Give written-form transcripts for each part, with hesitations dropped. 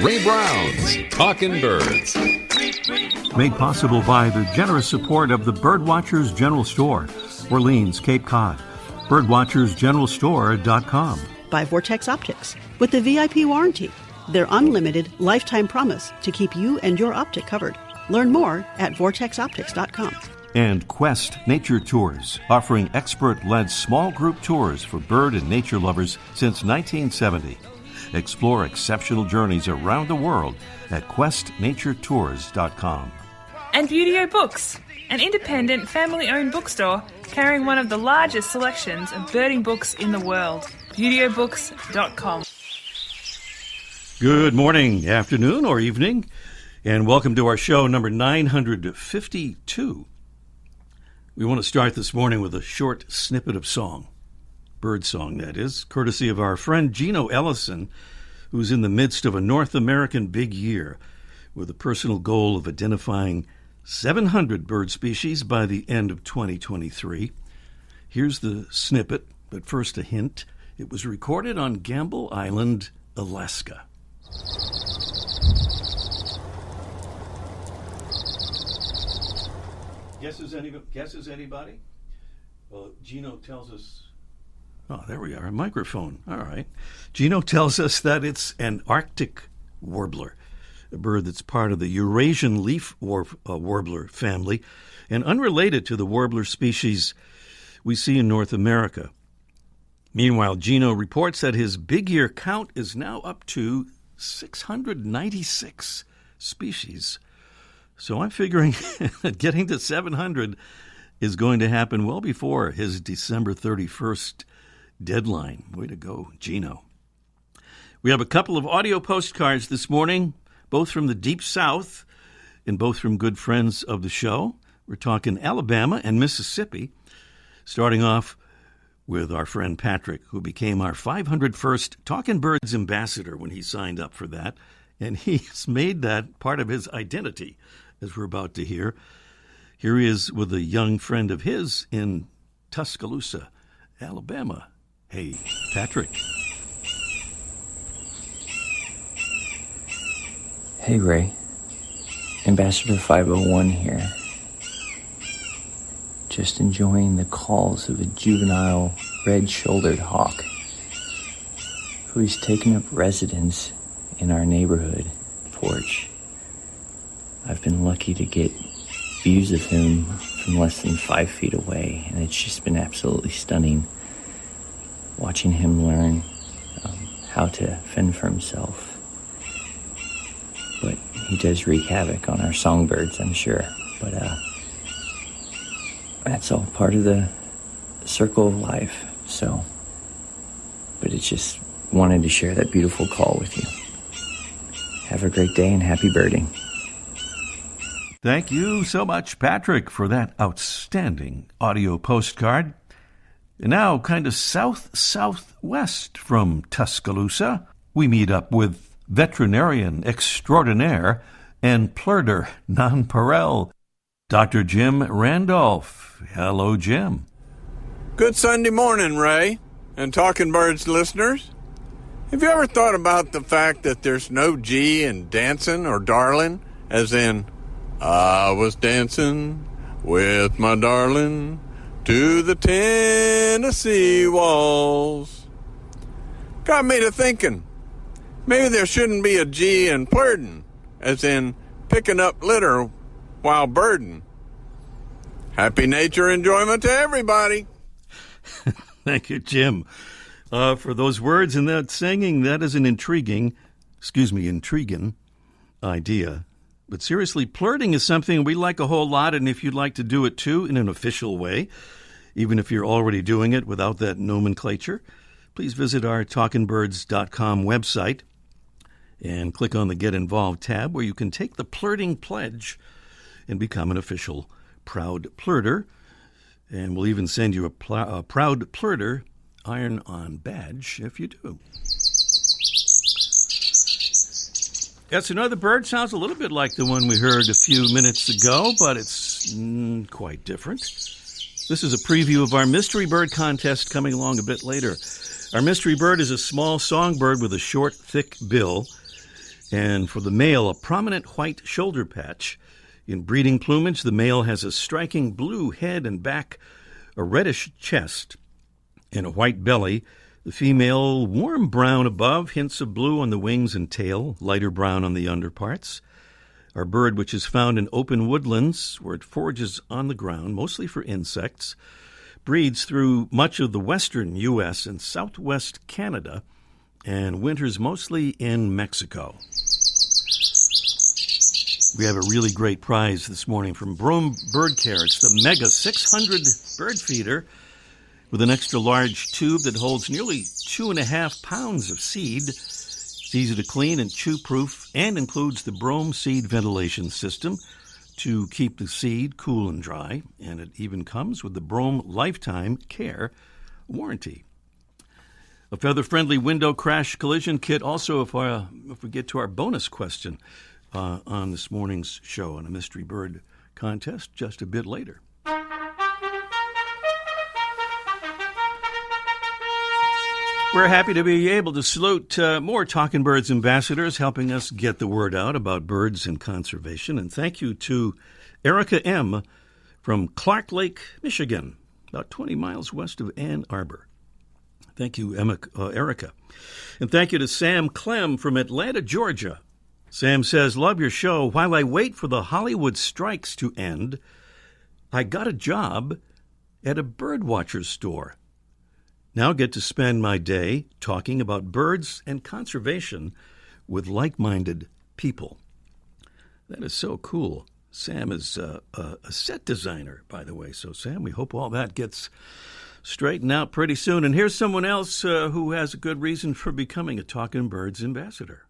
Ray Brown's Talkin' Birds. Made possible by the generous support of the Birdwatchers General Store, Orleans, Cape Cod. Birdwatchersgeneralstore.com. By Vortex Optics, with the VIP warranty, their unlimited lifetime promise to keep you and your optic covered. Learn more at vortexoptics.com. And Quest Nature Tours, offering expert-led small group tours for bird and nature lovers since 1970. Explore exceptional journeys around the world at questnaturetours.com. And Beautyo Books, an independent family-owned bookstore carrying one of the largest selections of birding books in the world. BeautyOBooks.com. Good morning, afternoon, or evening, and welcome to our show number 952. We want to start this morning with a short snippet of song, bird song that is, courtesy of our friend Gino Ellison, who's in the midst of a North American big year with a personal goal of identifying 700 bird species by the end of 2023. Here's the snippet, but first a hint. It was recorded on Gamble Island, Alaska. Guesses anybody? Well, Gino tells us... Oh, there we are, a microphone. All right. Gino tells us that it's an Arctic warbler, a bird that's part of the Eurasian leaf warbler family and unrelated to the warbler species we see in North America. Meanwhile, Gino reports that his big year count is now up to 696 species. So I'm figuring that getting to 700 is going to happen well before his December 31st deadline. Way to go, Gino. We have a couple of audio postcards this morning, both from the Deep South and both from good friends of the show. We're talking Alabama and Mississippi, starting off with our friend Patrick, who became our 501st Talkin' Birds ambassador when he signed up for that. And he's made that part of his identity, as we're about to hear. Here he is with a young friend of his in Tuscaloosa, Alabama. Hey, Patrick. Hey, Ray. Ambassador 501 here. Just enjoying the calls of a juvenile red-shouldered hawk who's taken up residence in our neighborhood porch. I've been lucky to get views of him from less than 5 feet away, and it's just been absolutely stunning watching him learn how to fend for himself. But he does wreak havoc on our songbirds, I'm sure. But that's all part of the circle of life. But it's just wanted to share that beautiful call with you. Have a great day and happy birding. Thank you so much, Patrick, for that outstanding audio postcard. And now, kind of southwest from Tuscaloosa, we meet up with veterinarian extraordinaire and plurder nonpareil, Dr. Jim Randolph. Hello, Jim. Good Sunday morning, Ray, and Talking Birds listeners. Have you ever thought about the fact that there's no G in dancing or darling, as in, I was dancing with my darling to the Tennessee walls? Got me to thinking, maybe there shouldn't be a G in flirting, as in picking up litter while birding. Happy nature enjoyment to everybody. Thank you, Jim. For those words and that singing, that is an intriguing idea. But seriously, flirting is something we like a whole lot, and if you'd like to do it too in an official way, even if you're already doing it without that nomenclature, please visit our talkingbirds.com website and click on the Get Involved tab, where you can take the flirting pledge and become an official Proud Plurder. And we'll even send you a Proud Plurder iron-on badge if you do. That's another bird. Sounds a little bit like the one we heard a few minutes ago, but it's quite different. This is a preview of our mystery bird contest coming along a bit later. Our mystery bird is a small songbird with a short, thick bill. And for the male, a prominent white shoulder patch. In breeding plumage, the male has a striking blue head and back, a reddish chest, and a white belly. The female, warm brown above, hints of blue on the wings and tail, lighter brown on the underparts. Our bird, which is found in open woodlands where it forages on the ground, mostly for insects, breeds through much of the western U.S. and southwest Canada, and winters mostly in Mexico. We have a really great prize this morning from Brome Bird Care. It's the Mega 600 bird feeder with an extra large tube that holds nearly 2.5 pounds of seed. It's easy to clean and chew-proof and includes the Brome seed ventilation system to keep the seed cool and dry. And it even comes with the Brome Lifetime Care warranty. A feather-friendly window crash collision kit also if we get to our bonus question on this morning's show on a Mystery Bird contest just a bit later. We're happy to be able to salute more Talking Birds ambassadors helping us get the word out about birds and conservation. And thank you to Erica M. from Clark Lake, Michigan, about 20 miles west of Ann Arbor. Thank you, Erica. And thank you to Sam Clem from Atlanta, Georgia. Sam says, love your show. While I wait for the Hollywood strikes to end, I got a job at a birdwatcher store. Now get to spend my day talking about birds and conservation with like-minded people. That is so cool. Sam is a set designer, by the way. So, Sam, we hope all that gets straightened out pretty soon. And here's someone else who has a good reason for becoming a Talking Birds ambassador.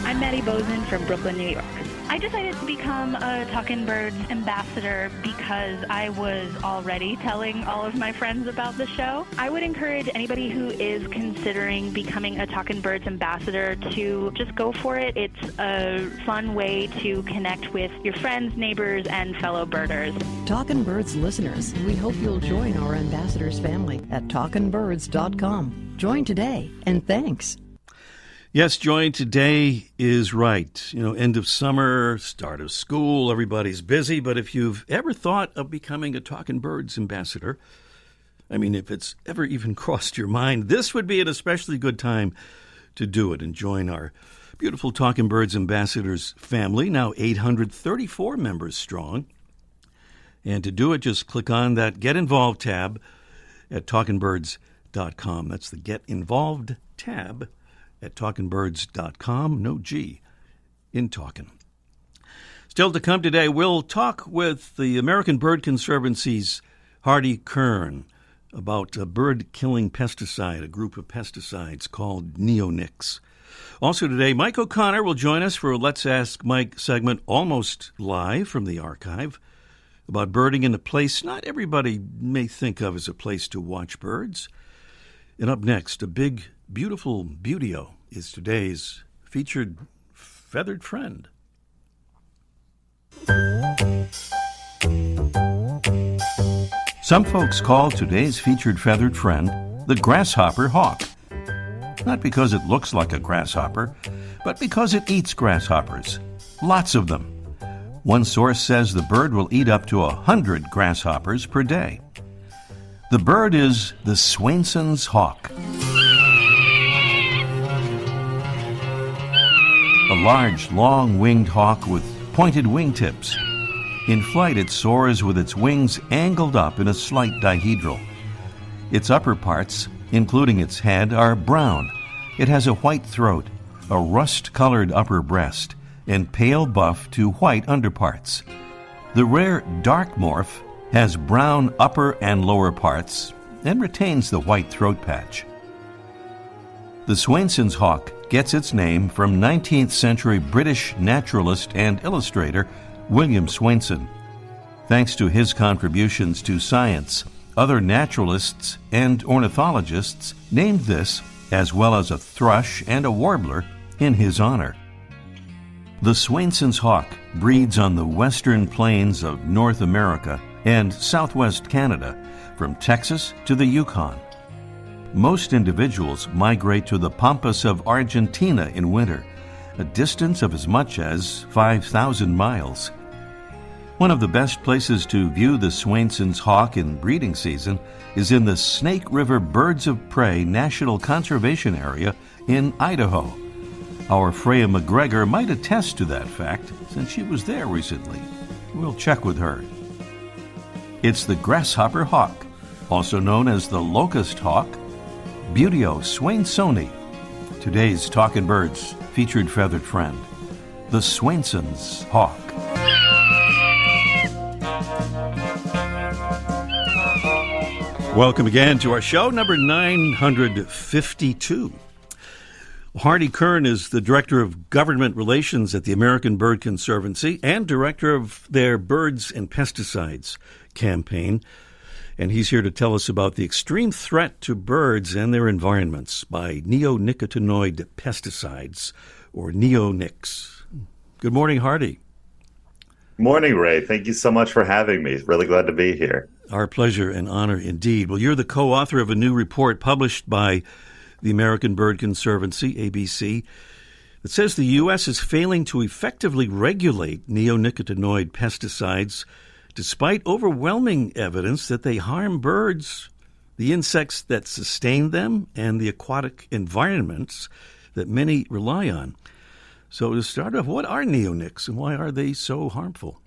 I'm Maddie Bozen from Brooklyn, New York. I decided to become a Talkin' Birds ambassador because I was already telling all of my friends about the show. I would encourage anybody who is considering becoming a Talkin' Birds ambassador to just go for it. It's a fun way to connect with your friends, neighbors, and fellow birders. Talkin' Birds listeners, we hope you'll join our ambassadors family at talkinbirds.com. Join today, and thanks. Yes, join today is right. You know, end of summer, start of school, everybody's busy. But if you've ever thought of becoming a Talking Birds ambassador, I mean, if it's ever even crossed your mind, this would be an especially good time to do it and join our beautiful Talking Birds ambassadors family, now 834 members strong. And to do it, just click on that Get Involved tab at talkinbirds.com. That's the Get Involved tab at talkinbirds.com, no G in talking. Still to come today, we'll talk with the American Bird Conservancy's Hardy Kern about a bird-killing pesticide, a group of pesticides called neonics. Also today, Mike O'Connor will join us for a Let's Ask Mike segment almost live from the archive about birding in a place not everybody may think of as a place to watch birds. And up next, a big, beautiful Buteo is today's featured feathered friend. Some folks call today's featured feathered friend the Grasshopper Hawk. Not because it looks like a grasshopper, but because it eats grasshoppers. Lots of them. One source says the bird will eat up to 100 grasshoppers per day. The bird is the Swainson's hawk. A large, long-winged hawk with pointed wingtips. In flight, it soars with its wings angled up in a slight dihedral. Its upper parts, including its head, are brown. It has a white throat, a rust-colored upper breast, and pale buff to white underparts. The rare dark morph has brown upper and lower parts and retains the white throat patch. The Swainson's hawk gets its name from 19th century British naturalist and illustrator William Swainson. Thanks to his contributions to science, other naturalists and ornithologists named this, as well as a thrush and a warbler, in his honor. The Swainson's hawk breeds on the western plains of North America and southwest Canada, from Texas to the Yukon. Most individuals migrate to the pampas of Argentina in winter, a distance of as much as 5,000 miles. One of the best places to view the Swainson's hawk in breeding season is in the Snake River Birds of Prey National Conservation Area in Idaho. Our Freya McGregor might attest to that fact since she was there recently. We'll check with her. It's the Grasshopper Hawk, also known as the Locust Hawk, Buteo swainsoni. Today's Talkin' Birds featured feathered friend, the Swainson's hawk. Welcome again to our show, number 952. Hardy Kern is the Director of Government Relations at the American Bird Conservancy and Director of their Birds and Pesticides campaign. And he's here to tell us about the extreme threat to birds and their environments by neonicotinoid pesticides, or neonics. Good morning, Hardy. Morning, Ray. Thank you so much for having me. Really glad to be here. Our pleasure and honor indeed. Well, you're the co-author of a new report published by the American Bird Conservancy, ABC, that says the U.S. is failing to effectively regulate neonicotinoid pesticides despite overwhelming evidence that they harm birds, the insects that sustain them, and the aquatic environments that many rely on. So to start off, what are neonics and why are they so harmful?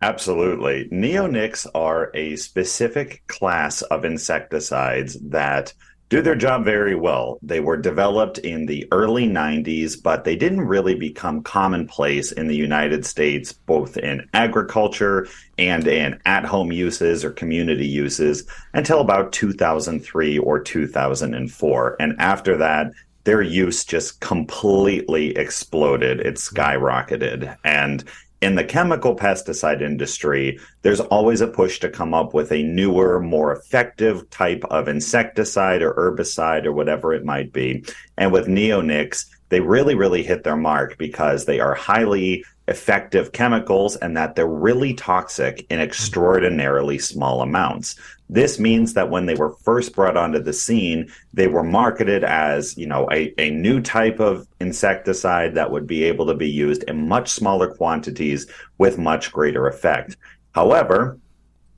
Absolutely. Neonics are a specific class of insecticides that do their job very well. They were developed in the early 90s, but they didn't really become commonplace in the United States, both in agriculture and in at-home uses or community uses until about 2003 or 2004. And after that, their use just completely exploded. It skyrocketed. And in the chemical pesticide industry, there's always a push to come up with a newer, more effective type of insecticide or herbicide or whatever it might be. And with neonics, they really hit their mark because they are highly effective chemicals and that they're really toxic in extraordinarily small amounts. This means that when they were first brought onto the scene, they were marketed as, a new type of insecticide that would be able to be used in much smaller quantities with much greater effect. However,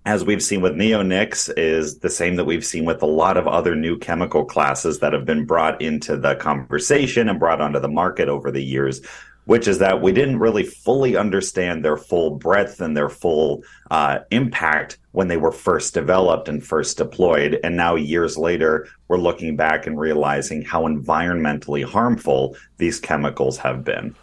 as we've seen with neonics, is the same that we've seen with a lot of other new chemical classes that have been brought into the conversation and brought onto the market over the years, which is that we didn't really fully understand their full breadth and their full impact when they were first developed and first deployed. And now years later, we're looking back and realizing how environmentally harmful these chemicals have been.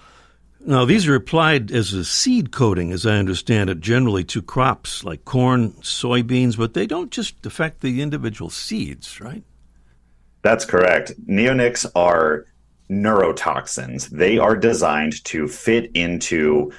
Now, these are applied as a seed coating, as I understand it, generally to crops like corn, soybeans, but they don't just affect the individual seeds, right? That's correct. Neonics are neurotoxins. They are designed to fit into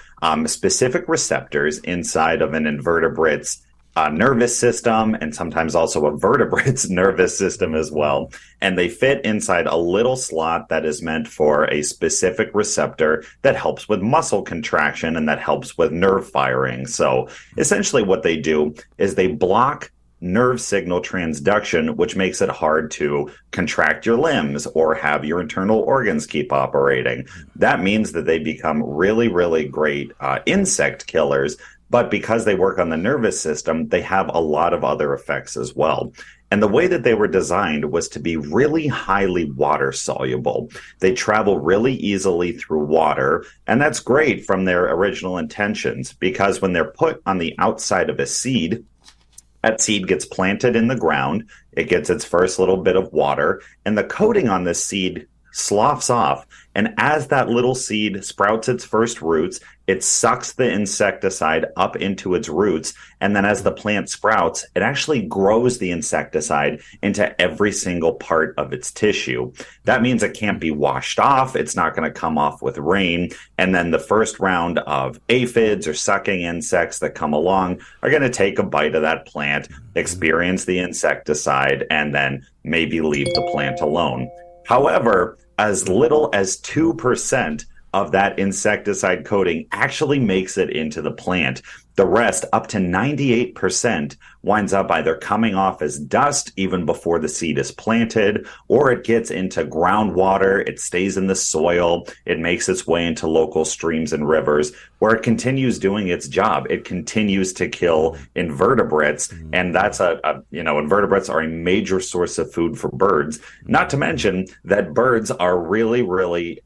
specific receptors inside of an invertebrate's nervous system, and sometimes also a vertebrate's nervous system as well. And they fit inside a little slot that is meant for a specific receptor that helps with muscle contraction and that helps with nerve firing. So essentially what they do is they block nerve signal transduction, which makes it hard to contract your limbs or have your internal organs keep operating. That means that they become really great insect killers, but because they work on the nervous system, they have a lot of other effects as well. And the way that they were designed was to be really highly water soluble. They travel really easily through water, and that's great from their original intentions, because when they're put on the outside of a seed, that seed gets planted in the ground, it gets its first little bit of water, and the coating on this seed sloughs off. And as that little seed sprouts its first roots, it sucks the insecticide up into its roots. And then as the plant sprouts, it actually grows the insecticide into every single part of its tissue. That means it can't be washed off. It's not going to come off with rain. And then the first round of aphids or sucking insects that come along are going to take a bite of that plant, experience the insecticide, and then maybe leave the plant alone. However, as little as 2% of that insecticide coating actually makes it into the plant. The rest, up to 98%, winds up either coming off as dust even before the seed is planted, or it gets into groundwater, it stays in the soil, it makes its way into local streams and rivers, where it continues doing its job. It continues to kill invertebrates, and that's invertebrates are a major source of food for birds. Not to mention that birds are really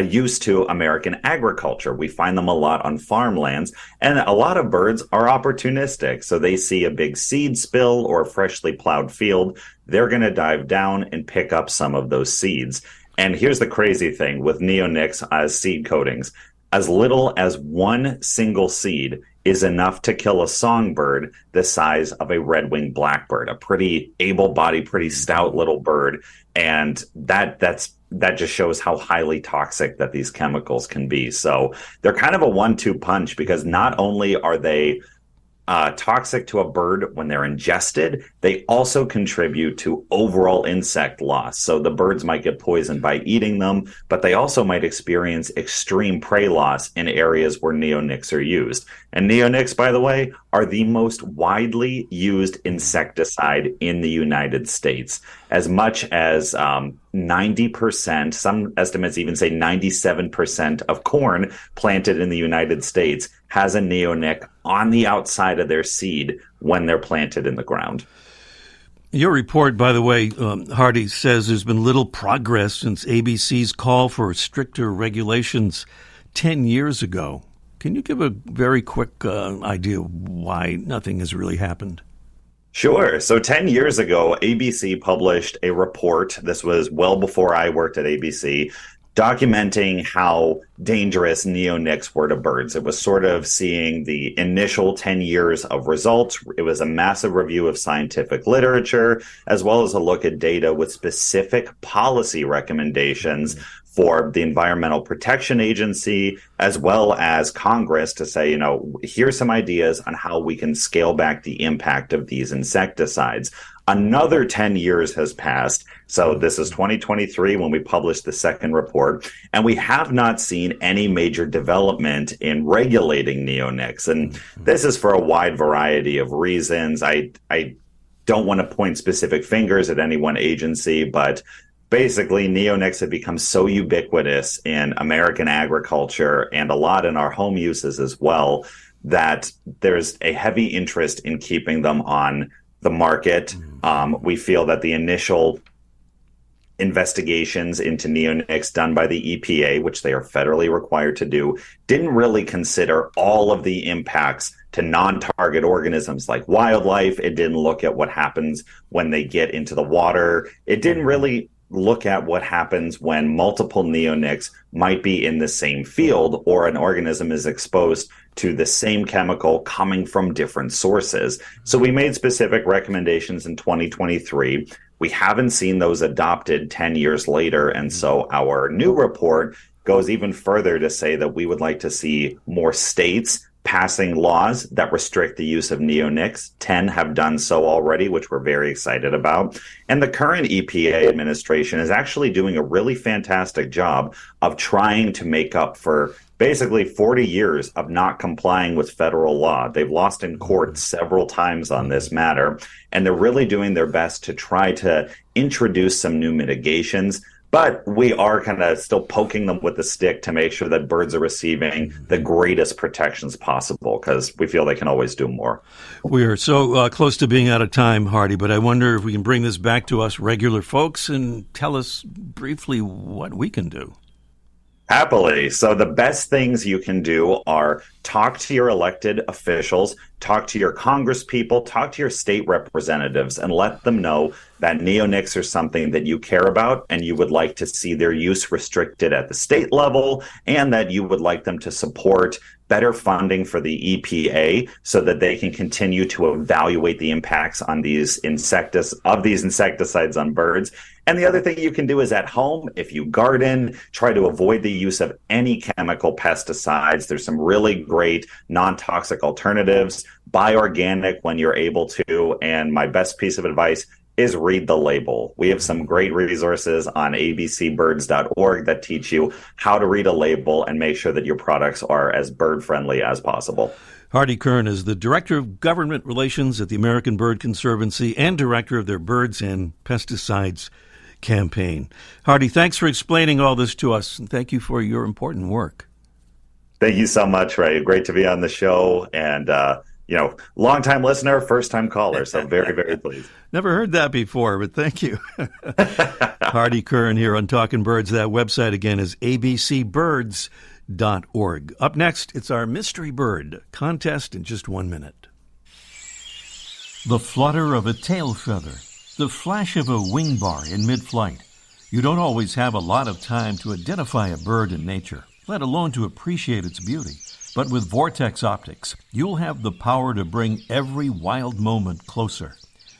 used to American agriculture. We find them a lot on farmlands, and a lot of birds are opportunistic. So they see a big seed spill or a freshly plowed field, they're going to dive down and pick up some of those seeds. And here's the crazy thing with neonics as seed coatings. As little as one single seed is enough to kill a songbird the size of a red-winged blackbird, a pretty able-bodied, pretty stout little bird. And that just shows how highly toxic that these chemicals can be. So they're kind of a 1-2 punch, because not only are they toxic to a bird when they're ingested, they also contribute to overall insect loss. So the birds might get poisoned by eating them, but they also might experience extreme prey loss in areas where neonics are used. And neonics, by the way, are the most widely used insecticide in the United States. As much as 90%, some estimates even say 97% of corn planted in the United States has a neonic on the outside of their seed when they're planted in the ground. Your report, by the way, Hardy, says there's been little progress since ABC's call for stricter regulations 10 years ago. Can you give a very quick idea why nothing has really happened? Sure. So 10 years ago, ABC published a report. This was well before I worked at ABC, documenting how dangerous neonics were to birds. It was sort of seeing the initial 10 years of results. It was a massive review of scientific literature, as well as a look at data with specific policy recommendations for the Environmental Protection Agency, as well as Congress, to say, here's some ideas on how we can scale back the impact of these insecticides. Another 10 years has passed. So this is 2023 when we published the second report, and we have not seen any major development in regulating neonics. And this is for a wide variety of reasons. I don't want to point specific fingers at any one agency, but basically, neonics have become so ubiquitous in American agriculture and a lot in our home uses as well, that there's a heavy interest in keeping them on the market. We feel that the initial investigations into neonics done by the EPA, which they are federally required to do, didn't really consider all of the impacts to non-target organisms like wildlife. It didn't look at what happens when they get into the water. It didn't really look at what happens when multiple neonics might be in the same field, or an organism is exposed to the same chemical coming from different sources. So we made specific recommendations in 2023. We haven't seen those adopted 10 years later. And so our new report goes even further to say that we would like to see more states passing laws that restrict the use of neonics. 10 have done so already, which we're very excited about. And the current EPA administration is actually doing a really fantastic job of trying to make up for basically 40 years of not complying with federal law. They've lost in court several times on this matter, and they're really doing their best to try to introduce some new mitigations. But we are kind of still poking them with the stick to make sure that birds are receiving the greatest protections possible, because we feel they can always do more. We are so close to being out of time, Hardy, but I wonder if we can bring this back to us regular folks and tell us briefly what we can do. Happily. So the best things you can do are talk to your elected officials, talk to your congresspeople, talk to your state representatives, and let them know that neonics are something that you care about and you would like to see their use restricted at the state level, and that you would like them to support better funding for the EPA so that they can continue to evaluate the impacts on these insecticides on birds. And the other thing you can do is at home, if you garden, try to avoid the use of any chemical pesticides. There's some really great non-toxic alternatives. Buy organic when you're able to. And my best piece of advice, is read the label. We have some great resources on abcbirds.org that teach you how to read a label and make sure that your products are as bird-friendly as possible. Hardy Kern is the Director of Government Relations at the American Bird Conservancy and Director of their Birds and Pesticides campaign. Hardy, thanks for explaining all this to us, and thank you for your important work. Thank you so much, Ray. Great to be on the show, and long-time listener, first-time caller, so very, very pleased. Never heard that before, but thank you. Hardy Kern here on Talking Birds. That website again is abcbirds.org. Up next, it's our Mystery Bird contest in just 1 minute. The flutter of a tail feather, the flash of a wing bar in mid-flight. You don't always have a lot of time to identify a bird in nature, let alone to appreciate its beauty. But with Vortex Optics, you'll have the power to bring every wild moment closer.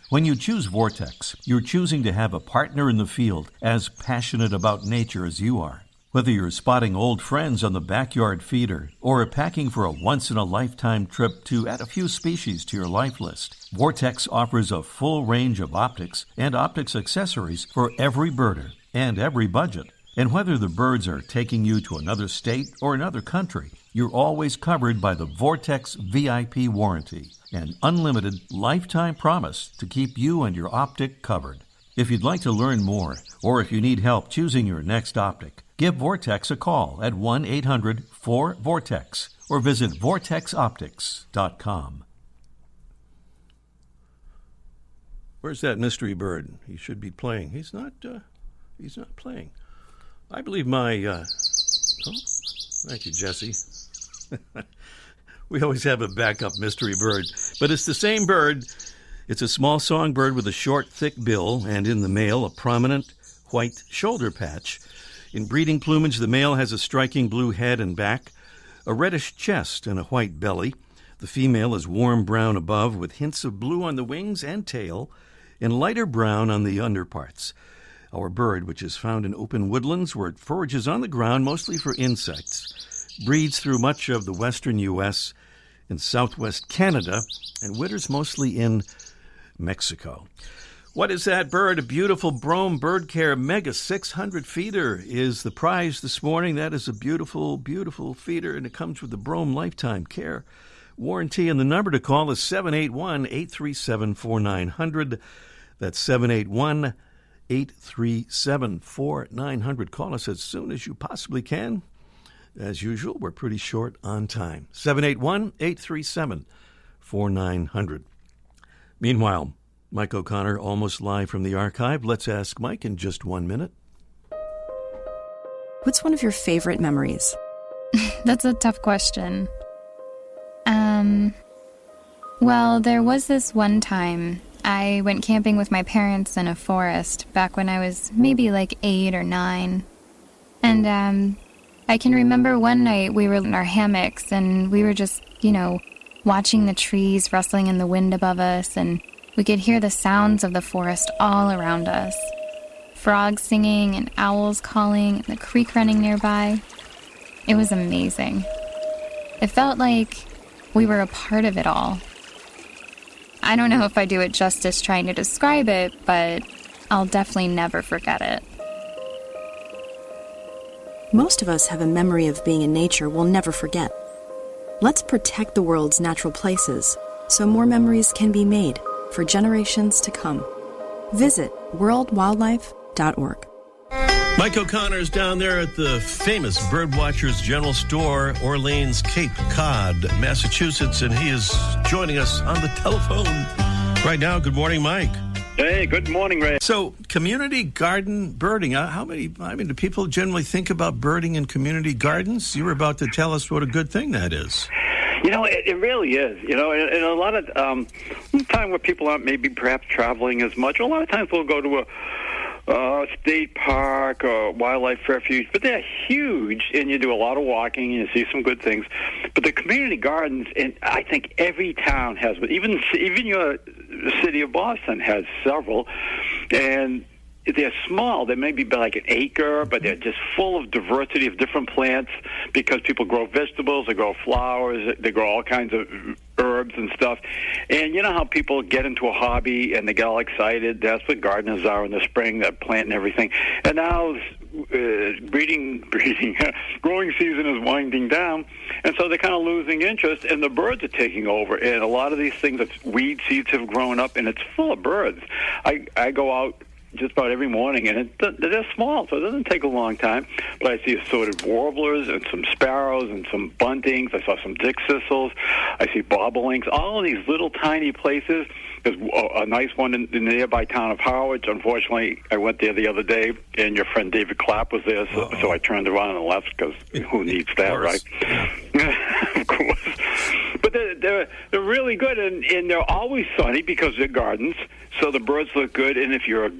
When you choose Vortex, you're choosing to have a partner in the field as passionate about nature as you are. Whether you're spotting old friends on the backyard feeder or packing for a once-in-a-lifetime trip to add a few species to your life list, Vortex offers a full range of optics and optics accessories for every birder and every budget. And whether the birds are taking you to another state or another country, you're always covered by the Vortex VIP warranty, an unlimited lifetime promise to keep you and your optic covered. If you'd like to learn more, or if you need help choosing your next optic, give Vortex a call at 1-800-4VORTEX or visit vortexoptics.com. Where's that mystery bird? He should be playing. He's not playing. I believe my... thank you, Jesse. We always have a backup mystery bird, but it's the same bird. It's a small songbird with a short, thick bill, and in the male, a prominent white shoulder patch. In breeding plumage, the male has a striking blue head and back, a reddish chest, and a white belly. The female is warm brown above, with hints of blue on the wings and tail, and lighter brown on the underparts. Our bird, which is found in open woodlands where it forages on the ground mostly for insects, breeds through much of the western U.S. and southwest Canada, and winters mostly in Mexico. What is that bird? A beautiful Brome Bird Care Mega 600 feeder is the prize this morning. That is a beautiful, beautiful feeder, and it comes with the Brome Lifetime Care warranty. And the number to call is 781-837-4900. That's 781-837-4900. Call us as soon as you possibly can. As usual, we're pretty short on time. 781-837-4900. Meanwhile, Mike O'Connor, almost live from the archive. Let's ask Mike in just 1 minute. What's one of your favorite memories? That's a tough question. Well, there was this one time I went camping with my parents in a forest back when I was maybe like 8 or 9. And I can remember one night we were in our hammocks and we were just, watching the trees rustling in the wind above us, and we could hear the sounds of the forest all around us. Frogs singing and owls calling and the creek running nearby. It was amazing. It felt like we were a part of it all. I don't know if I do it justice trying to describe it, but I'll definitely never forget it. Most of us have a memory of being in nature we'll never forget. Let's protect the world's natural places so more memories can be made for generations to come. Visit worldwildlife.org. Mike O'Connor's down there at the famous Birdwatchers General Store, Orleans, Cape Cod, Massachusetts, and he is joining us on the telephone right now. Good morning, Mike. Hey, good morning, Ray. So, community garden birding, do people generally think about birding in community gardens? You were about to tell us what a good thing that is. It really is. And a lot of time where people aren't maybe perhaps traveling as much, a lot of times we'll go to a state park or wildlife refuge, but they're huge, and you do a lot of walking, and you see some good things. But the community gardens, and I think every town has, even your city of Boston has several, and they're small. They may be like an acre, but they're just full of diversity of different plants because people grow vegetables, they grow flowers, they grow all kinds of herbs and stuff. And you know how people get into a hobby and they get all excited? That's what gardeners are in the spring, that plant and everything. And now growing season is winding down, and so they're kind of losing interest, and the birds are taking over. And a lot of these things, weed seeds have grown up, and it's full of birds. I go out just about every morning, and they're small, so it doesn't take a long time. But I see assorted warblers and some sparrows and some buntings. I saw some dick thistles. I see bobolinks. All of these little tiny places. There's a nice one in the nearby town of Harwich. Unfortunately, I went there the other day, and your friend David Clapp was there, so I turned around and left, because who needs that, right? Of course. But they're really good, and they're always sunny because they're gardens, so the birds look good. And if you're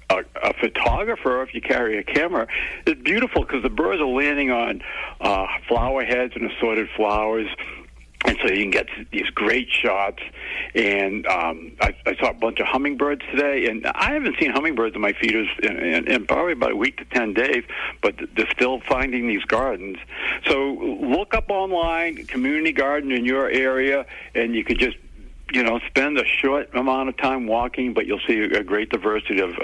a photographer, if you carry a camera, it's beautiful because the birds are landing on flower heads and assorted flowers. And so you can get these great shots. And I saw a bunch of hummingbirds today. And I haven't seen hummingbirds in my feeders in probably about a week to 10 days, but they're still finding these gardens. So look up online, community garden in your area, and you could just spend a short amount of time walking, but you'll see a great diversity of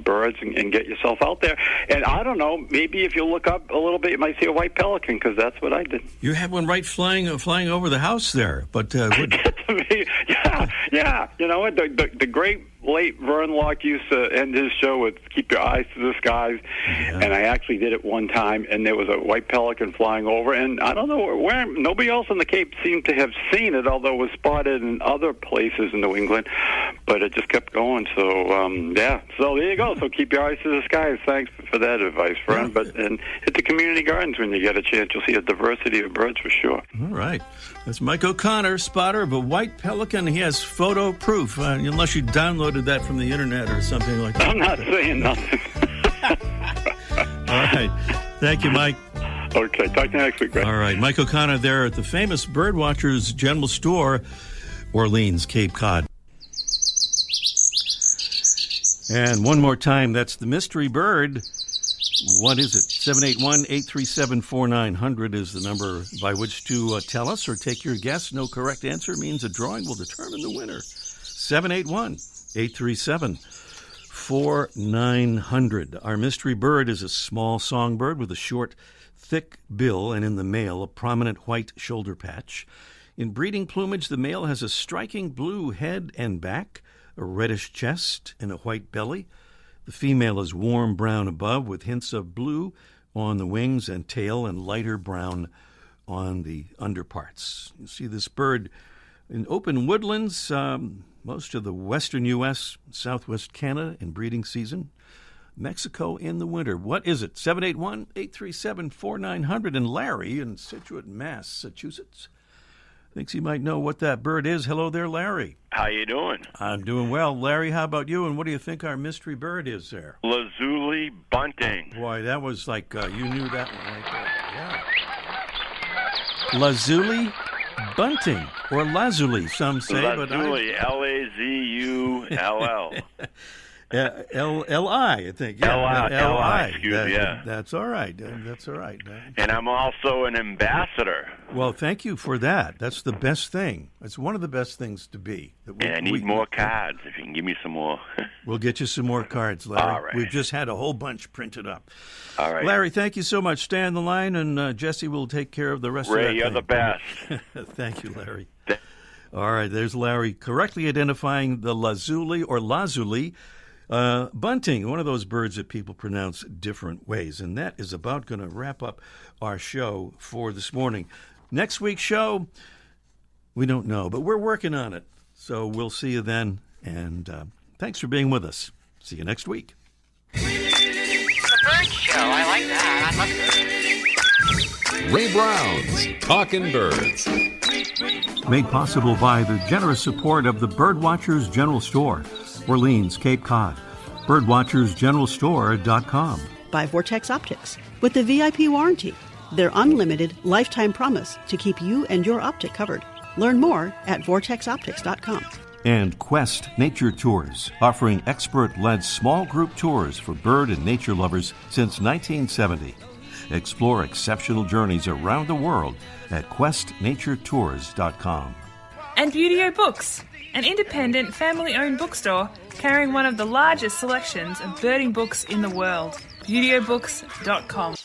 birds and get yourself out there. And I don't know, maybe if you look up a little bit, you might see a white pelican, because that's what I did. You had one right flying over the house there, but yeah. You know what? The great late Vern Locke used to end his show with "Keep your eyes to the skies," and I actually did it one time, and there was a white pelican flying over, and I don't know where. Nobody else in the Cape seemed to have seen it, although it was spotted in other places in New England, but it just kept going. So so there you go. So keep your eyes to the skies. Thanks for that advice, Vern. And hit the community gardens when you get a chance. You'll see a diversity of birds for sure. All right. That's Mike O'Connor, spotter of a white pelican. He has photo proof, unless you downloaded that from the internet or something like that. I'm not saying nothing. All right. Thank you, Mike. Okay. Talk to you next week, Greg. All right. Mike O'Connor there at the famous Birdwatchers General Store, Orleans, Cape Cod. And one more time, that's the mystery bird. What is it? 781-837-4900 is the number by which to tell us or take your guess. No correct answer means a drawing will determine the winner. 781-837-4900. Our mystery bird is a small songbird with a short, thick bill, and in the male, a prominent white shoulder patch. In breeding plumage, the male has a striking blue head and back, a reddish chest, and a white belly. The female is warm brown above with hints of blue on the wings and tail and lighter brown on the underparts. You see this bird in open woodlands, most of the western U.S., southwest Canada in breeding season, Mexico in the winter. What is it? 781-837-4900. And Larry in Situate, Massachusetts thinks he might know what that bird is. Hello there, Larry. How you doing? I'm doing well. Larry, how about you? And what do you think our mystery bird is there? Lazuli bunting. Boy, that was like, you knew that one right there. Yeah. Lazuli bunting, or lazuli, some say. Lazuli, L-A-Z-U-L-L. L-I, I think. Yeah, L-I, excuse me, yeah. That's all right. That's all right. And I'm also an ambassador. Well, thank you for that. That's the best thing. It's one of the best things to be. And I need more cards, if you can give me some more. We'll get you some more cards, Larry. All right. We've just had a whole bunch printed up. All right. Larry, thank you so much. Stay on the line, and Jesse will take care of the rest of that. Ray, you're the best. Thank you, Larry. All right, there's Larry correctly identifying the lazuli or lazuli bunting, one of those birds that people pronounce different ways. And that is about going to wrap up our show for this morning. Next week's show, we don't know, but we're working on it. So we'll see you then. And thanks for being with us. See you next week. The bird show. I like that. I love it. Ray Brown's Talking Birds. Made possible by the generous support of the Birdwatchers General Store, Orleans, Cape Cod. BirdwatchersGeneralStore.com. By Vortex Optics. With the VIP warranty, their unlimited lifetime promise to keep you and your optic covered. Learn more at VortexOptics.com. And Quest Nature Tours, offering expert-led small group tours for bird and nature lovers since 1970. Explore exceptional journeys around the world at QuestNatureTours.com. And Buteo Books, an independent family-owned bookstore carrying one of the largest selections of birding books in the world. ButeoBooks.com.